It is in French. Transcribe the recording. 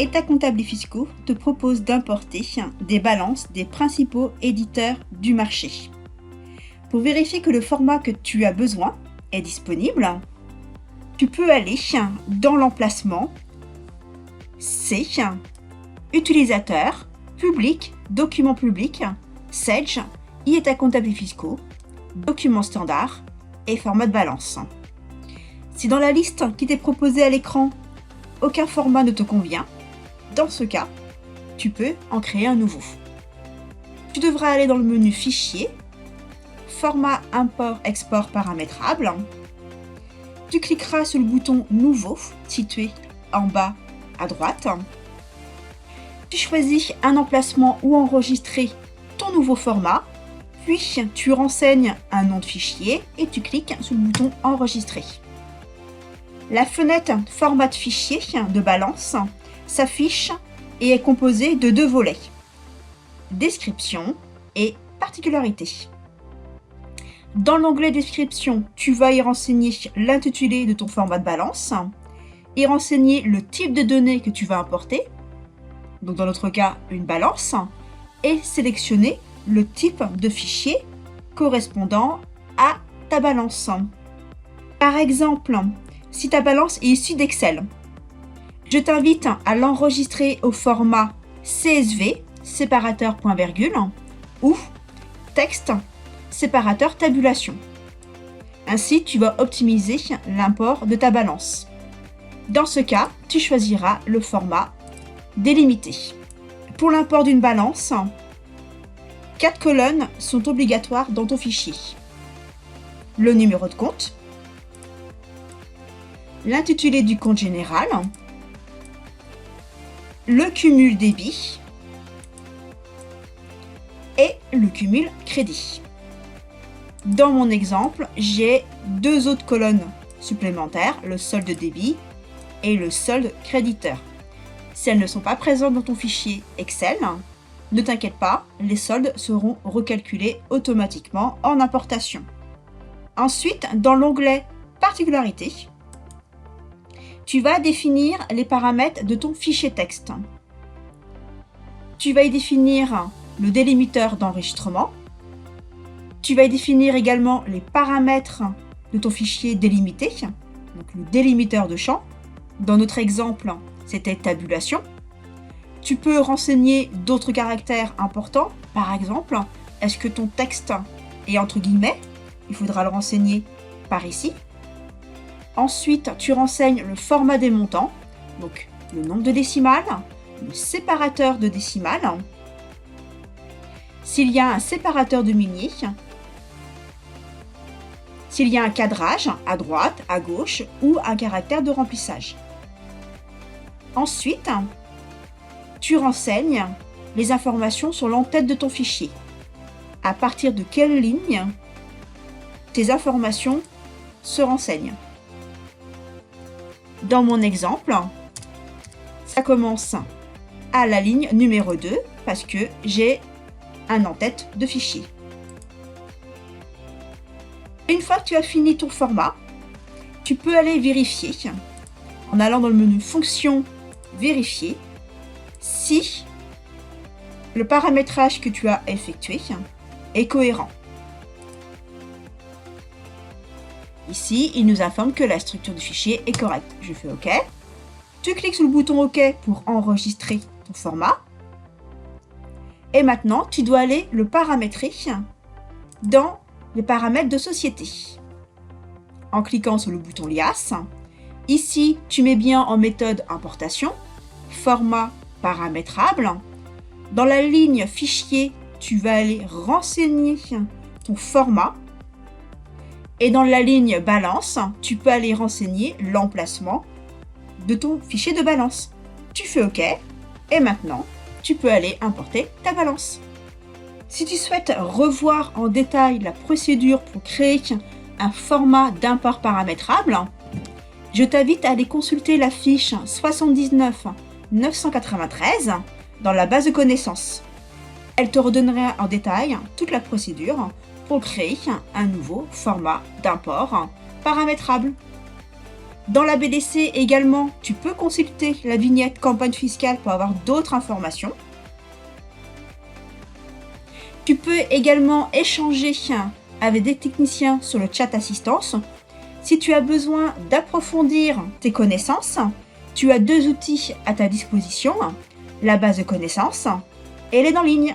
États comptables et fiscaux te propose d'importer des balances des principaux éditeurs du marché. Pour vérifier que le format que tu as besoin est disponible, tu peux aller dans l'emplacement C, utilisateur, public, documents publics, Sage, États comptables et fiscaux, documents standards et format de balance. Si dans la liste qui t'est proposée à l'écran, aucun format ne te convient, dans ce cas, tu peux en créer un nouveau. Tu devras aller dans le menu Fichier, Format import-export paramétrable. Tu cliqueras sur le bouton Nouveau, situé en bas à droite. Tu choisis un emplacement où enregistrer ton nouveau format, puis tu renseignes un nom de fichier et tu cliques sur le bouton Enregistrer. La fenêtre Format de fichier de balance s'affiche et est composée de deux volets, Description et Particularités. Dans l'onglet Description, tu vas y renseigner l'intitulé de ton format de balance, y renseigner le type de données que tu vas importer, donc dans notre cas une balance, et sélectionner le type de fichier correspondant à ta balance. Par exemple, si ta balance est issue d'Excel, je t'invite à l'enregistrer au format CSV, séparateur point virgule, ou texte, séparateur tabulation. Ainsi, tu vas optimiser l'import de ta balance. Dans ce cas, tu choisiras le format délimité. Pour l'import d'une balance, 4 colonnes sont obligatoires dans ton fichier. Le numéro de compte, l'intitulé du compte général, le cumul débit et le cumul crédit. Dans mon exemple, j'ai 2 autres colonnes supplémentaires, le solde débit et le solde créditeur. Si elles ne sont pas présentes dans ton fichier Excel, ne t'inquiète pas, les soldes seront recalculés automatiquement en importation. Ensuite, dans l'onglet Particularités, tu vas définir les paramètres de ton fichier texte. Tu vas y définir le délimiteur d'enregistrement. Tu vas y définir également les paramètres de ton fichier délimité, donc le délimiteur de champ. Dans notre exemple, c'était tabulation. Tu peux renseigner d'autres caractères importants. Par exemple, est-ce que ton texte est entre guillemets? Il faudra le renseigner par ici. Ensuite, tu renseignes le format des montants, donc le nombre de décimales, le séparateur de décimales. S'il y a un séparateur de milliers, s'il y a un cadrage à droite, à gauche ou un caractère de remplissage. Ensuite, tu renseignes les informations sur l'entête de ton fichier. À partir de quelle ligne tes informations se renseignent. Dans mon exemple, ça commence à la ligne numéro 2 parce que j'ai un en-tête de fichier. Une fois que tu as fini ton format, tu peux aller vérifier en allant dans le menu Fonction, Vérifier si le paramétrage que tu as effectué est cohérent. Ici, il nous informe que la structure du fichier est correcte. Je fais OK. Tu cliques sur le bouton OK pour enregistrer ton format. Et maintenant, tu dois aller le paramétrer dans les paramètres de société. En cliquant sur le bouton liasse, ici, tu mets bien en méthode importation, format paramétrable. Dans la ligne fichier, tu vas aller renseigner ton format. Et dans la ligne balance, tu peux aller renseigner l'emplacement de ton fichier de balance. Tu fais OK et maintenant, tu peux aller importer ta balance. Si tu souhaites revoir en détail la procédure pour créer un format d'import paramétrable, je t'invite à aller consulter la fiche 79 993 dans la base de connaissances. Elle te redonnera en détail toute la procédure pour créer un nouveau format d'import paramétrable. Dans la BDC également, tu peux consulter la vignette campagne fiscale pour avoir d'autres informations. Tu peux également échanger avec des techniciens sur le chat assistance. Si tu as besoin d'approfondir tes connaissances, tu as 2 outils à ta disposition, la base de connaissances et l'aide en ligne.